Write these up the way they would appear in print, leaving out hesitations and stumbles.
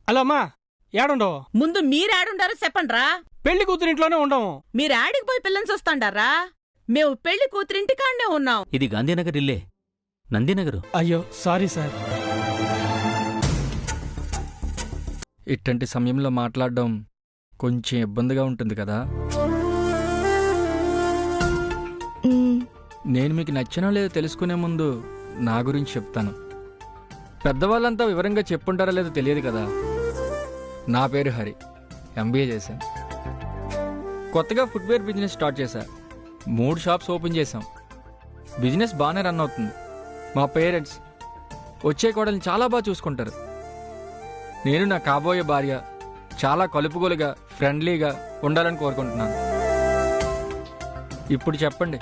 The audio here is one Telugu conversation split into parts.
హలో అమ్మా, ఏడుండవు? ముందు మీరేడుండారో చెప్పండ్రా. పెళ్లి కూతురింట్లోనే ఉండము. మీరేడికి పోయి పిల్లని చూస్తాండారా? మేము పెళ్లి కూతురింటికాడనే ఉన్నాం. ఇది గాంధీనగర్ ఇల్లే, నందినగరు. అయ్యో సారీ సార్. ఇట్టంటి సమయంలో మాట్లాడడం కొంచెం ఇబ్బందిగా ఉంటుంది కదా. నేను మీకు నచ్చినో లేదో తెలుసుకునే ముందు నా గురించి చెప్తాను. పెద్దవాళ్ళంతా వివరంగా చెప్పుంటారో లేదో తెలియదు కదా. నా పేరు హరి, ఎంబీఏ చేశాను. కొత్తగా ఫుట్వేర్ బిజినెస్ స్టార్ట్ చేశా. 3 షాప్స్ ఓపెన్ చేశాం. బిజినెస్ బాగానే రన్ అవుతుంది. మా పేరెంట్స్ వచ్చే కోడల్ని చాలా బాగా చూసుకుంటారు. నేను నా కాబోయే భార్య చాలా కలుపుగోలుగా ఫ్రెండ్లీగా ఉండాలని కోరుకుంటున్నాను. ఇప్పుడు చెప్పండి,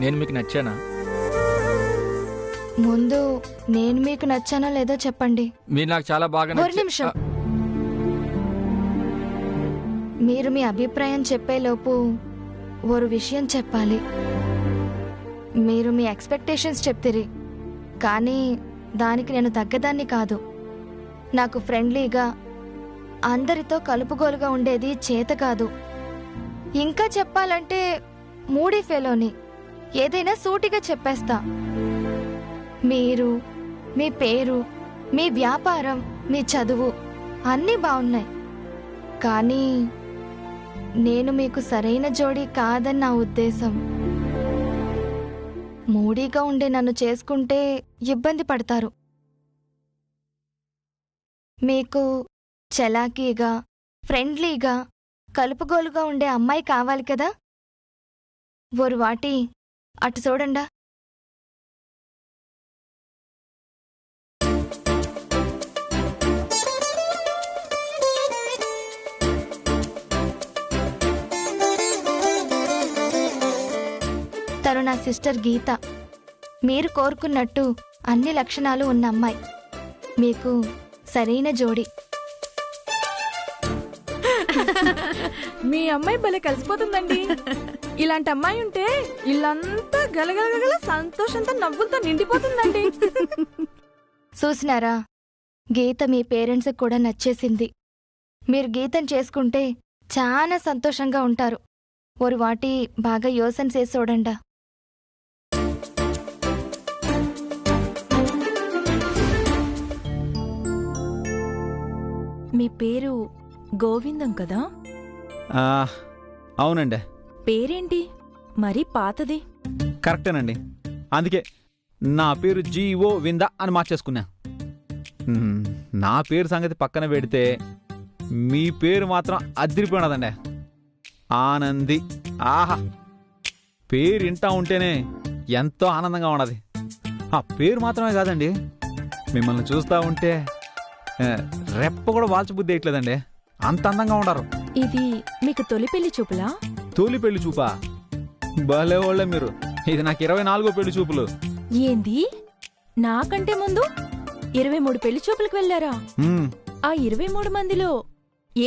నేను మీకు నచ్చానా? ముందు నేను మీకు నచ్చానో లేదో చెప్పండి. మీరు నాకు చాలా బాగా ఒక నిమిషం. మీరు మీ అభిప్రాయం చెప్పేలోపు ఓ విషయం చెప్పాలి. మీరు మీ ఎక్స్పెక్టేషన్స్ చెప్తిరి, కానీ దానికి నేను తగ్గదాన్ని కాదు. నాకు ఫ్రెండ్లీగా అందరితో కలుపుగోలుగా ఉండేది చేత కాదు. ఇంకా చెప్పాలంటే మూడీ ఫెలోని, ఏదైనా సూటిగా చెప్పేస్తా. మీరు, మీ పేరు, మీ వ్యాపారం, మీ చదువు అన్నీ బాగున్నాయి, కానీ నేను మీకు సరైన జోడీ కాదని నా ఉద్దేశం. మూడీగా ఉండే నన్ను చేసుకుంటే ఇబ్బంది పడతారు. మీకు చలాకీగా ఫ్రెండ్లీగా కలుపుగోలుగా ఉండే అమ్మాయి కావాలి కదా. ఓరు వాటి అటు చూడండా. తను నా సిస్టర్ గీత. మీరు కోరుకున్నట్టు అన్ని లక్షణాలు ఉన్న అమ్మాయి, మీకు సరైన జోడి. మీ అమ్మాయి భలే కలిసిపోతుందండి. ఇలాంటి అమ్మాయి ఉంటే ఇల్లంతా గలగలగల సంతోషంతో నవ్వులతో నిండిపోతుందండి. చూసినారా, గీత మీ పేరెంట్స్కి కూడా నచ్చేసింది. మీరు గీతను చేసుకుంటే చాలా సంతోషంగా ఉంటారు. ఒక వాటి బాగా యోసన చేసి చూడండా. మీ పేరు గోవిందం కదా? అవునండి. పేరేంటి మరీ పాతది? కరెక్టేనండి, అందుకే నా పేరు జీఓ వింద అని మార్చేసుకున్నా. నా పేరు సంగతి పక్కన పెడితే మీ పేరు మాత్రం అదిరిపోయినదండి. ఆనంది. ఆహా, పేరు ఇంటా ఉంటేనే ఎంతో ఆనందంగా ఉన్నది. ఆ పేరు మాత్రమే కాదండి, మిమ్మల్ని చూస్తూ ఉంటే రెప్ప కూడా వాల్చబుద్ధి వేయట్లేదండి, అంత అందంగా ఉండరు. ఇది మీకు తొలి పెళ్లి చూపులా? తొలి పెళ్లి చూపా? భలే వాళ్ళే మీరు. ఇది నాకు 24వ పెళ్లి చూపులు. ఏంది, నాకంటే ముందు 23 పెళ్లి చూపులకు వెళ్ళారా? ఆ 23 మందిలో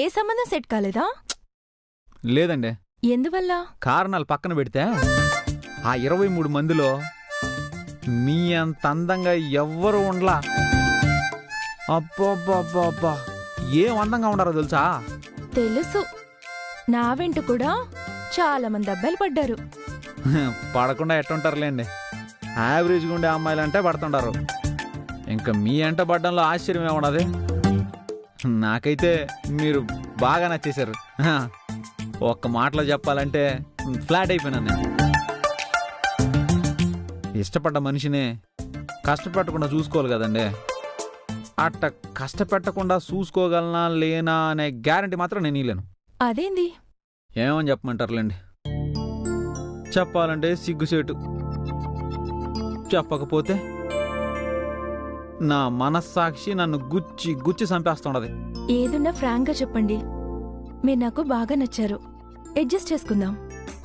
ఏ సంబంధం సెట్ కాలేదా? లేదండి. ఎందువల్ల? కారణాలు పక్కన పెడితే ఆ 23 మందిలో మీ అంత అందంగా ఎవ్వరు ఉండలా. అబ్బా, ఏం అందంగా ఉండారో తెలుసా? తెలుసు. నా వెంట కూడా చాలా మంది అబ్బాయిలు పడ్డారు. పడకుండా ఎట్టుంటారులేండి, యావరేజ్గా ఉండే అమ్మాయిలంటే పడుతుంటారు. ఇంకా మీ అంట పడ్డంలో ఆశ్చర్యం ఏమన్నది. నాకైతే మీరు బాగా నచ్చేశారు. ఒక్క మాటలో చెప్పాలంటే ఫ్లాట్ అయిపోయినాను నేను. ఇష్టపడ్డ మనిషినే కష్టపెట్టకుండా చూసుకోవాలి కదండి. అట్ట కష్టపెట్టకుండా చూసుకోగలనా లేనా అనే గ్యారంటీ మాత్రం నేను ఇలేను. అదేంది? ఏమని చెప్పమంటారులేండి, చెప్పాలంటే సిగ్గుసేటు, చెప్పకపోతే నా మనస్సాక్షి నన్ను గుచ్చి గుచ్చి చంపేస్తుండది. ఏదున్నా ఫ్రాంక్ గా చెప్పండి. మీరు నాకు బాగా నచ్చారు, అడ్జస్ట్ చేసుకుందాం.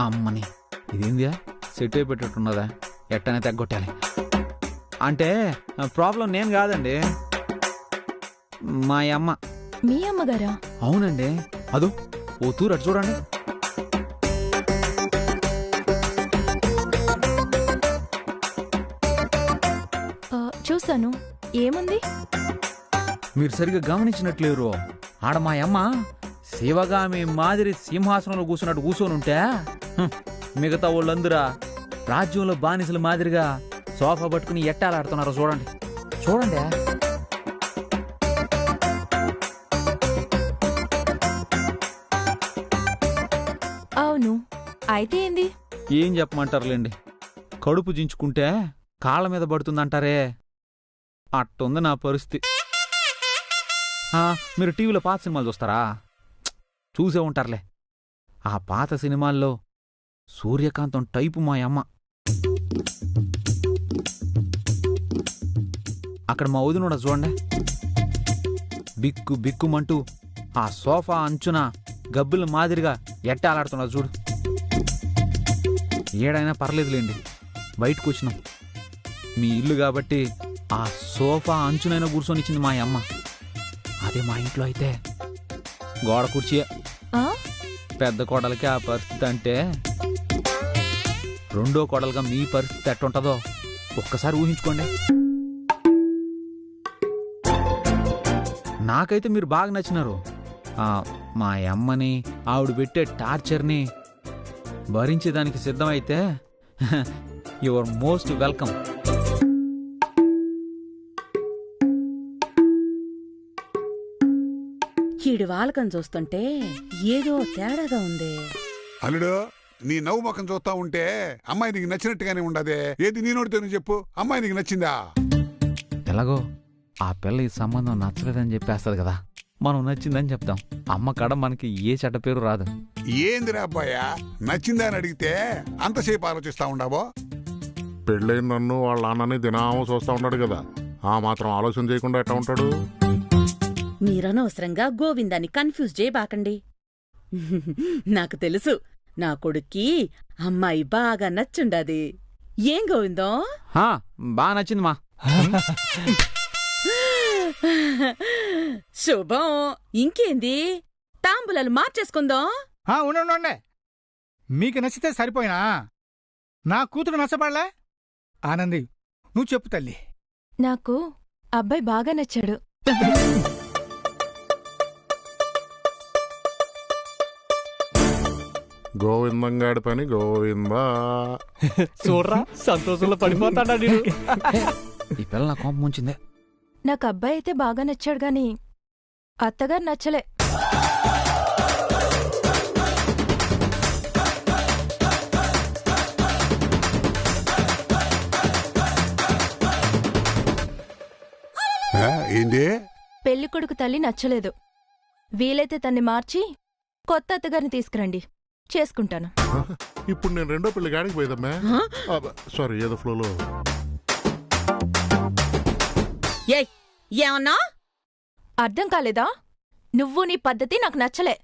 అమ్మని, ఇదేందియా సెట్ అయిపెట్టున్నదా? ఎట్టనే తగ్గొట్టాలి. అంటే ప్రాబ్లం నేను కాదండి, మా అమ్మ. మీ అమ్మగారా? అవునండి. అదో ఓ తూరు అటు చూడండి. చూసాను. ఏముంది? మీరు సరిగా గమనించినట్లేరు. ఆడ మా అమ్మ శివగామి మాదిరి సింహాసనంలో కూర్చున్నట్టు కూర్చొనుంటే మిగతా వాళ్ళందరూ రాజ్యంలో బానిసల మాదిరిగా సోఫా పట్టుకుని ఎట్టాలాడుతున్నారు. చూడండి చూడండి. అవును, అయితే ఏంది? ఏం చెప్పమంటారులేండి, కడుపు జించుకుంటే కాళ్ళ మీద పడుతుందంటారే, అట్టుంది నా పరిస్థితి. మీరు టీవీలో పాత సినిమాలు చూస్తారా? చూసే ఉంటారులే. ఆ పాత సినిమాల్లో సూర్యకాంతం టైపు మా అమ్మ. అక్కడ మా వదిన చూడండి, బిక్కు బిక్కుమంటూ ఆ సోఫా అంచున గబ్బుల మాదిరిగా ఎట్టాలాడుతున్నారు చూడు. ఏడైనా పర్లేదులేండి, బయటకు వచ్చినాం. మీ ఇల్లు కాబట్టి ఆ సోఫా అంచునైనా కూర్చొని ఇచ్చింది మా అమ్మ. అదే మా ఇంట్లో అయితే గోడ కుర్చీయే. పెద్ద కోడలకి ఆ పరిస్థితి అంటే రెండో కోడలుగా మీ పరిస్థితి ఎట్టుంటుందో ఒక్కసారి ఊహించుకోండి. నాకైతే మీరు బాగా నచ్చినారు. మా అమ్మని, ఆవిడ పెట్టే టార్చర్ని భరించేదానికి సిద్ధమైతే యువర్ మోస్ట్ వెల్కమ్. ఈడు వాలకం చూస్తుంటే ఏదో తేడాగా ఉంది. అల్లుడు, నీ నవ్వు ముఖం చూస్తా ఉంటే అమ్మాయి నీకు నచ్చినట్టుగానే ఉండదే. ఏది నీ నోటితోనే చెప్పు, అమ్మాయి నీకు నచ్చిందా? ఎలాగో ఆ పిల్ల ఈ సంబంధం నచ్చలేదని చెప్పేస్తుంది కదా, మనం నచ్చిందని చెప్తాం. అమ్మ కాడ మనకి ఏ చెడ్డ పేరు రాదు. ఏందిరా అబ్బాయా, నచ్చిందా అని అడిగితే అంతసేపు ఆలోచిస్తా ఉండావో? పెళ్ళైన నన్ను వాళ్ళ నాన్నని దినామో చూస్తా ఉన్నాడు కదా, ఆ మాత్రం ఆలోచన చేయకుండా ఎట్లా ఉంటాడు? మీరనవసరంగా గోవిందాన్ని కన్ఫ్యూజ్ చేయబాకండి. నాకు తెలుసు, నా కొడుక్కి అమ్మాయి బాగా నచ్చుండది. ఏం గోవిందో? బాగా నచ్చింది మా. శుభం. ఇంకేంది, తాంబూలాలు మార్చేసుకుందాం. ఉండండి, మీకు నచ్చితే సరిపోయినా నా కూతురు నచ్చబడలే. ఆనంది, నువ్వు చెప్పు తల్లి. నాకు అబ్బాయి బాగా నచ్చాడు. గోవిందంగాడి పని గోవిందా. చూడరా, సంతోషంలో పడిపోతాడా నేను. ఈ పిల్ల నా కోపం ఉంచిందే. నాకు అబ్బాయి అయితే బాగా నచ్చాడు గాని అత్తగారు నచ్చలే. ఏంది? పెళ్లికొడుకు తల్లి నచ్చలేదు. వీలైతే తన్ని మార్చి కొత్త అత్తగారిని తీసుకురండి, చేసుకుంటాను. ఇప్పుడు నేను రెండో పెళ్లి గాడికి పోయేదమ్మా. సారీ, ఏదో ఫ్లోలో. ఏమన్నా అర్థం కాలేదా? నువ్వు నీ పద్ధతి నాకు నచ్చలే.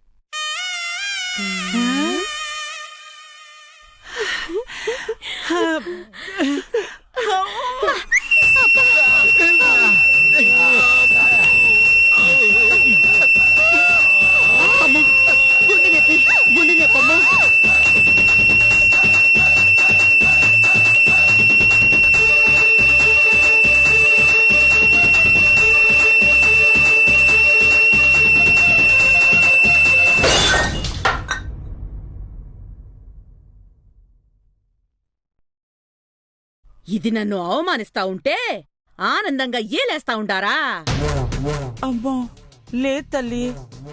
ఇది నన్ను అవమానిస్తా ఉంటే ఆనందంగా ఏలేస్తా ఉండారా? అమ్మో లేదు తల్లి,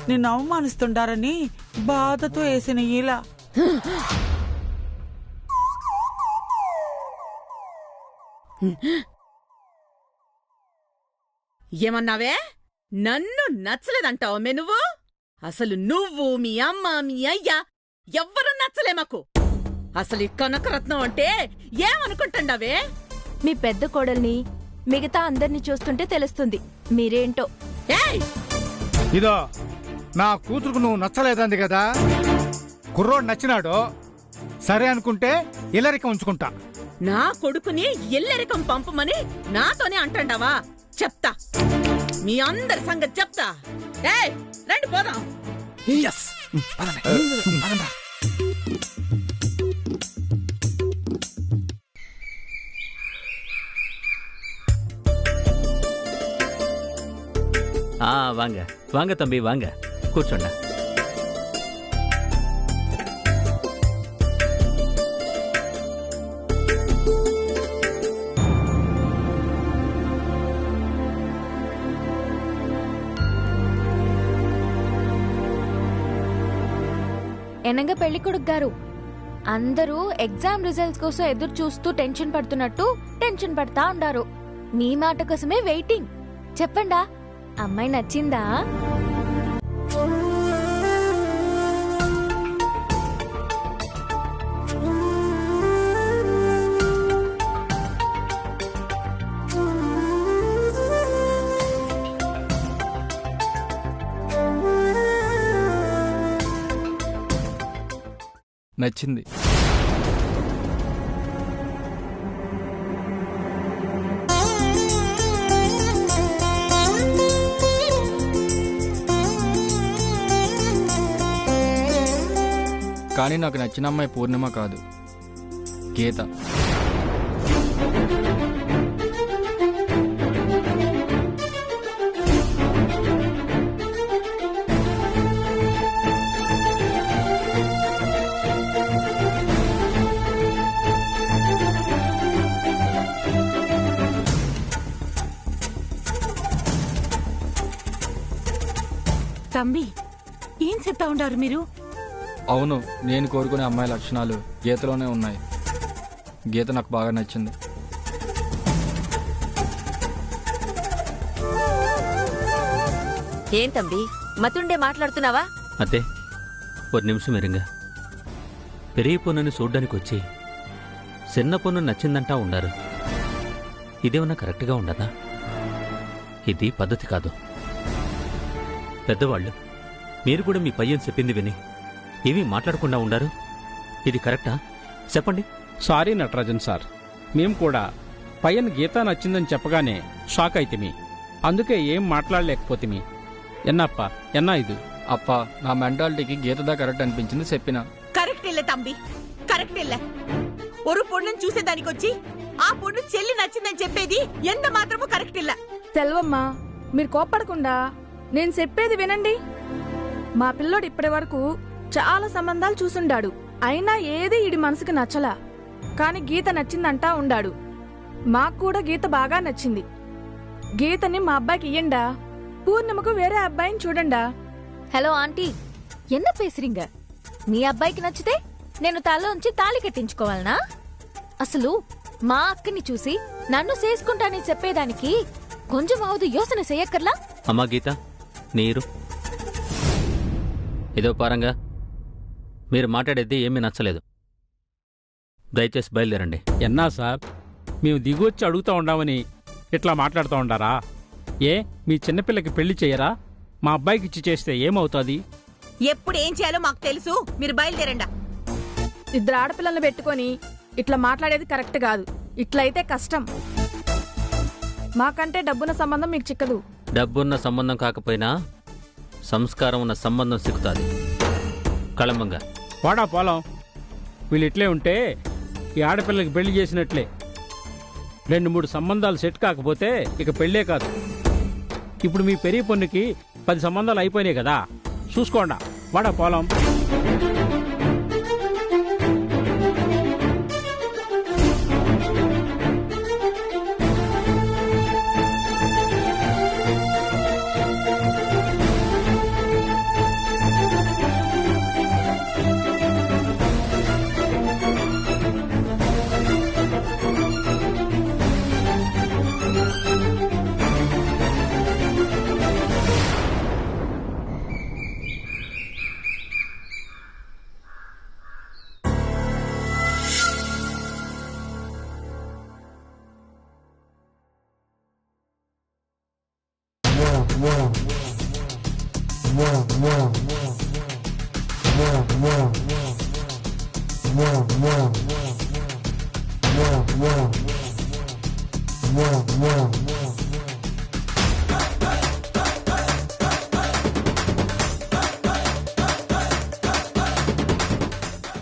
నిన్ను అవమానిస్తుండారని బాధతో వేసిన ఇలా. ఏమన్నావే? నన్ను నచ్చలేదంటావు మే నువ్వు? అసలు నువ్వు, మీ అమ్మ, మీ అయ్య ఎవ్వరూ నచ్చలే మాకు. అసలు ఈ కనకరత్నం అంటే ఏమనుకుంటుండవే? మీ పెద్ద కోడల్ని, మిగతా అందర్నీ చూస్తుంటే తెలుస్తుంది మీరేంటో. ఇదో నా కూతురుకు నువ్వు నచ్చలేదంది కదా, కుర్రోడు నచ్చినాడు. సరే అనుకుంటే ఇల్లరికం ఉంచుకుంటా. నా కొడుకుని ఎల్లరికం పంపమని నాతోనే అంటాండావా? చెప్తా, మీ అందరి సంగతి చెప్తా. రండి పోదాం. வாங்க வாங்க தம்பி வாங்க కూర్చోండి. ఎనగా పెళ్లి కొడుకు గారు, అందరూ ఎగ్జామ్ రిజల్ట్స్ కోసం ఎదురు చూస్తూ టెన్షన్ పడుతున్నట్టు టెన్షన్ పడతా ఉండారు. మీ మాట కోసమే వెయిటింగ్. చెప్పండా, అమ్మాయి నచ్చిందా? నచ్చింది. కానీ నాకు నచ్చిన అమ్మాయి పూర్ణిమ కాదు, గీత. తమ్మి, ఏం చెప్తా ఉండారు మీరు? అవును, నేను కోరుకునే అమ్మాయి లక్షణాలు గీతలోనే ఉన్నాయి. గీత నాకు బాగా నచ్చింది. ఏం తమ్మి, మతుండే మాట్లాడుతున్నావా? అదే ఒక నిమిషం ఎరింగా. పెరిగి పొన్నుని చూడ్డానికి వచ్చి చిన్న పొన్ను నచ్చిందంటా ఉండారు. ఇదేమన్నా కరెక్ట్గా ఉండదా? ఇది పద్ధతి కాదు. పెద్దవాళ్ళు మీరు కూడా మీ పయ్యన్ చెప్పింది విని ఏమీ మాట్లాడకుండా ఉండారు. ఇది కరెక్టా? చెప్పండి. సారీ నటరాజన్ సార్, మేం కూడా పయ్యన్ గీత నచ్చిందని చెప్పగానే షాక్ అయితిమి. అందుకే ఏం మాట్లాడలేకపోతిమి. ఎన్నప్ప ఎన్నా ఇది అప్ప, నా మెంటాలిటీకి గీతదా కరెక్ట్ అనిపించింది చెప్పిన. కరెక్ట్ ఇల్లే తమ్మి, కరెక్ట్ ఇల్లే. ఒక పొన్నుని చూసేదానికొచ్చి ఆ పొన్ను చెల్లి నచ్చిందని చెప్పేది ఎంత మాత్రమూ కరెక్ట్ ఇల్ల. సెల్వమ్మ, మీరు కోప్పడకుండా నేను చెప్పేది వినండి. మా పిల్లోడు ఇప్పటి వరకు చాలా సంబంధాలు చూసుండాడు. అయినా ఏది ఈడి మనసుకి నచ్చలా. కాని గీత నచ్చిందంటా ఉండాడు. మాకు కూడా గీత బాగా నచ్చింది. గీతని మా అబ్బాయికి ఇయ్యండా, పూర్ణిమకు వేరే అబ్బాయిని చూడండా. హలో ఆంటీ, ఎన్న పేసిరింగ? మీ అబ్బాయికి నచ్చితే నేను తలోంచి తాళి కట్టించుకోవాలనా? అసలు మా అక్కని చూసి నన్ను చేసుకుంటానని చెప్పేదానికి కొంచెం అవదు యోసన చెయ్యక్కర్లా? అమ్మా గీత, నీరు ఇదో పారంగా. మీరు మాట్లాడేది ఏమీ నచ్చలేదు. దయచేసి బయలుదేరండి. ఎన్నా సార్, మేము దిగొచ్చి అడుగుతా ఉండామని ఇట్లా మాట్లాడుతూ ఉండారా? ఏ మీ చిన్నపిల్లకి పెళ్లి చేయరా? మా అబ్బాయికి ఇచ్చి చేస్తే ఏమవుతుంది? ఎప్పుడు ఏం చేయాలో మాకు తెలుసు. మీరు బయలుదేరండా. ఇద్దరు ఆడపిల్లల్ని పెట్టుకొని ఇట్లా మాట్లాడేది కరెక్ట్ కాదు. ఇట్లయితే కష్టం. మాకంటే డబ్బున్న సంబంధం మీకు చిక్కదు. డబ్బున్న సంబంధం కాకపోయినా సంస్కారం ఉన్న సంబంధం సిక్కుతుంది. కళంబంగా వాడా పోలం. వీళ్ళు ఇట్లే ఉంటే ఈ ఆడపిల్లకి పెళ్లి చేసినట్లే. 2-3 సంబంధాలు సెట్ కాకపోతే ఇక పెళ్ళే కాదు. ఇప్పుడు మీ పెరిగి పొన్నుకి 10 సంబంధాలు అయిపోయినాయి కదా, చూసుకోండా. వాడా పోలం.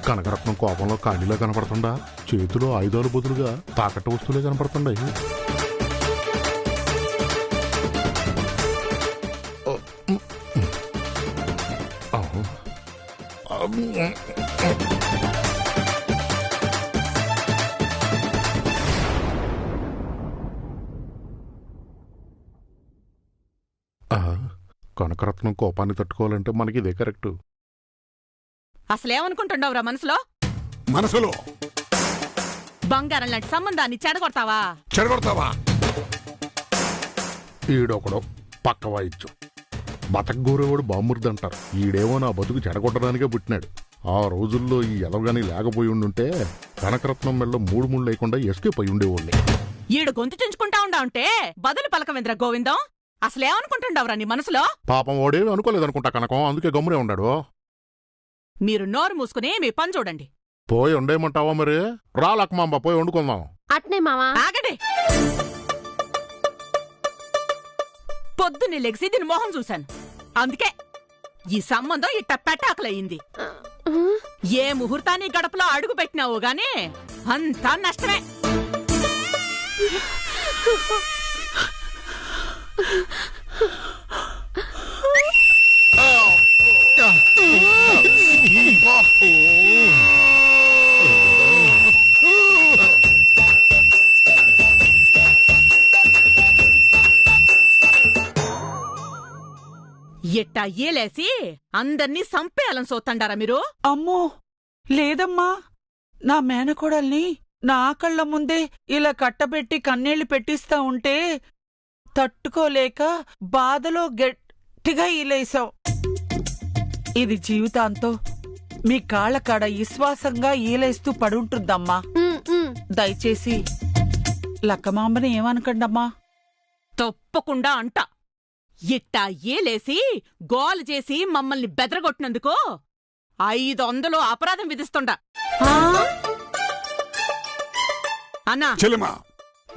కనకరత్నం కోపంలో ఖాళీలో కనపడుతుందా? చేతిలో ఆయుధాలు బదులుగా తాకట్టు వస్తువులే కనపడుతున్నాయి. కనకరత్నం కోపాన్ని తట్టుకోవాలంటే మనకి ఇదే కరెక్ట్. అసలేమనుకుంటున్నావురా మనసులో? మనసులో బంగారం లాంటి సంబంధాన్ని చెడగొడతావా? ఈడొకడు పక్క వాయిచ్చు బతకగోరేవాడు బాముర్ది అంటారు. ఈడేమో నా బతుకు చెడగొట్టడానికే పుట్టినాడు. ఆ రోజుల్లో ఈ ఎలవగాని లేకపోయి ఉండుంటే కనకరత్నం మెళ్ళ మూడు ముళ్ళు లేకుండా ఎస్కేప్ అయి ఉండేవాళ్ళే. ఈడు గొంతు చుంచుకుంటా ఉండా ఉంటే బదులు పలకవేంద్ర గోవిందం. అసలేమనుకుంటుండవురా నీ మనసులో? పాపం వాడేమి అనుకోలేదనుకుంటా కనకం, అందుకే గమ్మునే ఉన్నాడు. మీరు నోరు మూసుకుని మీ పని చూడండి. పోయి వండేయమంటావా మరి? రాలకమాంబ పోయి వండుకుందాం. అట్నే మావా. ఆగండి. పొద్దున్నే లెగిసి దీని మొహం చూశాను. అందుకే ఈ సంబంధం ఇట్ట పెటాకులయ్యింది. ఏ ముహూర్తాన్ని గడపలో అడుగు పెట్టినావు గాని అంతా నష్టమే. ఎట్టా ఏలేసి అందర్నీ సంపేయాలని చూతండారా మీరు? అమ్మో లేదమ్మా, నా మేనకోడల్ని నా కళ్ళ ముందే ఇలా కట్టబెట్టి కన్నీళ్లు పెట్టిస్తా ఉంటే తట్టుకోలేక బాధలో గట్టిగా ఈలేసావు. ఇది జీవితాంతో మీ కాళ్ళ కాడ విశ్వాసంగా ఈలేస్తూ పడుంటుందమ్మా. దయచేసి లక్కమాంబని ఏమనకండమ్మా. తప్పకుండా అంట. ఇట్టా ఏలేసి గోలు చేసి మమ్మల్ని బెదరగొట్టినందుకు 500 అపరాధం విధిస్తుండా. అన్నా చెల్లెమా,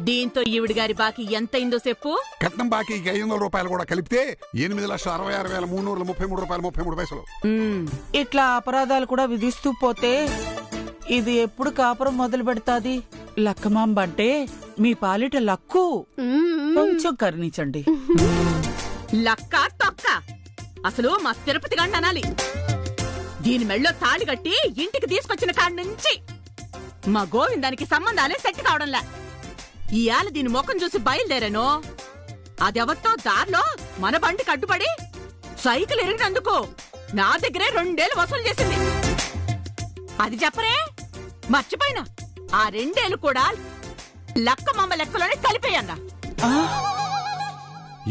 దీంతో ఈవిడి గారి బాకీ ఎంతైందో చెప్పు. కట్నం బాకీ 500 రూపాయలు కూడా కలిపితే 8,66,333 రూపాయలు. ఇట్లా అపరాధాలు కూడా విధిస్తూ పోతే ఇది ఎప్పుడు కాపురం మొదలు పెడతాది? లక్కమాంబ అంటే మీ పాలిట లక్కు. కొంచెం కరుణించండి. లక్క తొక్క అసలు మా తిరుపతి గండ అనాలి. దీని మెళ్ళో తాళి కట్టి ఇంటికి తీసుకొచ్చిన కాడి నుంచి మా గోవిందానికి సంబంధాలే సెట్ కావడంలా. ఇయాల దీని ముఖం చూసి బయలుదేరాను. అదెవరితో దారిలో మన బండికి అడ్డుపడి సైకిల్ ఎరిగినందుకు నా దగ్గరే 2 ఏళ్ళు వసూలు చేసింది. అది చెప్పరే మర్చిపోయినా. ఆ 2 ఏళ్ళు కూడా లక్కమాంబ లెక్కలోనే కలిపేయన్నా.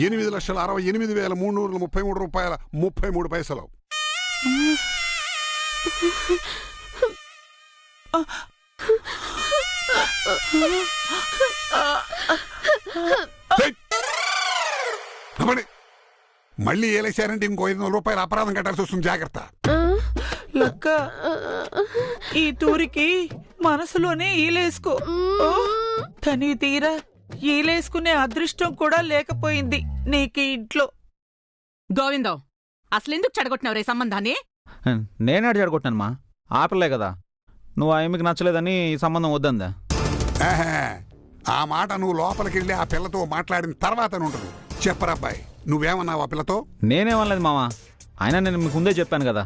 8,68,333 రూపాయల 33 పైసలు. మళ్ళీ ఏలేశారంటే ఇంకో 500 రూపాయల అపరాధం కట్టాల్సి వస్తుంది. జాగ్రత్త. లక్క ఈ తూరికి మనసులోనే ఈలేసుకో. తని తీరా ఈలేసుకునే అదృష్టం కూడా లేకపోయింది నీకు ఇంట్లో. గోవిందం అసలెందుకు చెడగొట్టినవరే సంబంధాన్ని? నేనే చెడగొట్టాను మా. ఆపలే కదా నువ్వు. ఆమెకి నచ్చలేదని ఈ సంబంధం వద్దందా? ఆ మాట నువ్వు లోపలికెళ్ళి ఆ పిల్లతో మాట్లాడిన తర్వాత ఉంటుంది. చెప్పరబ్బాయి, నువ్వేమన్నావు ఆ పిల్లతో? నేనేమనలేదు మావా. అయినా నేను మీకు ముందే చెప్పాను కదా,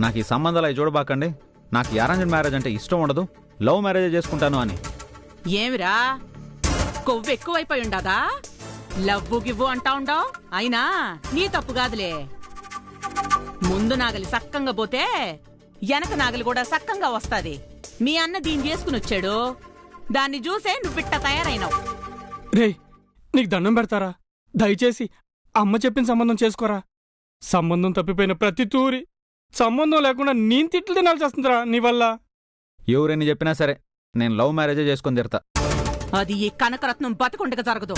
నాకు ఈ సంబంధాలు అవి చూడబాకండి. నాకు అరేంజ్డ్ మ్యారేజ్ అంటే ఇష్టం ఉండదు, లవ్ మ్యారేజ్ చేసుకుంటాను అని. ఏమిరా కొవ్వు ఎక్కువైపోయి ఉండదా? లవ్వు గివ్వు అంటా ఉండవు. అయినా నీ తప్పు కాదులే. ముందు నాగలి సక్కంగా పోతే వెనక నాగలి కూడా సక్కంగా వస్తాది. మీ అన్న దీన్ని చేసుకుని వచ్చాడు, దాన్ని చూసే నువ్విట్ట తయారైనావు. రే నీకు దండం పెడతారా? దయచేసి అమ్మ చెప్పిన సంబంధం చేసుకోరా. సంబంధం తప్పిపోయిన ప్రతి తూరి సంబంధం లేకుండా నేను తిట్లు తినాల్సి వస్తుందిరా నీ వల్ల. ఎవరైనా చెప్పినా సరే నేను లవ్ మ్యారేజే చేసుకొని తిడతా. అది ఈ కనకరత్నం బతకుండగా జరగదు.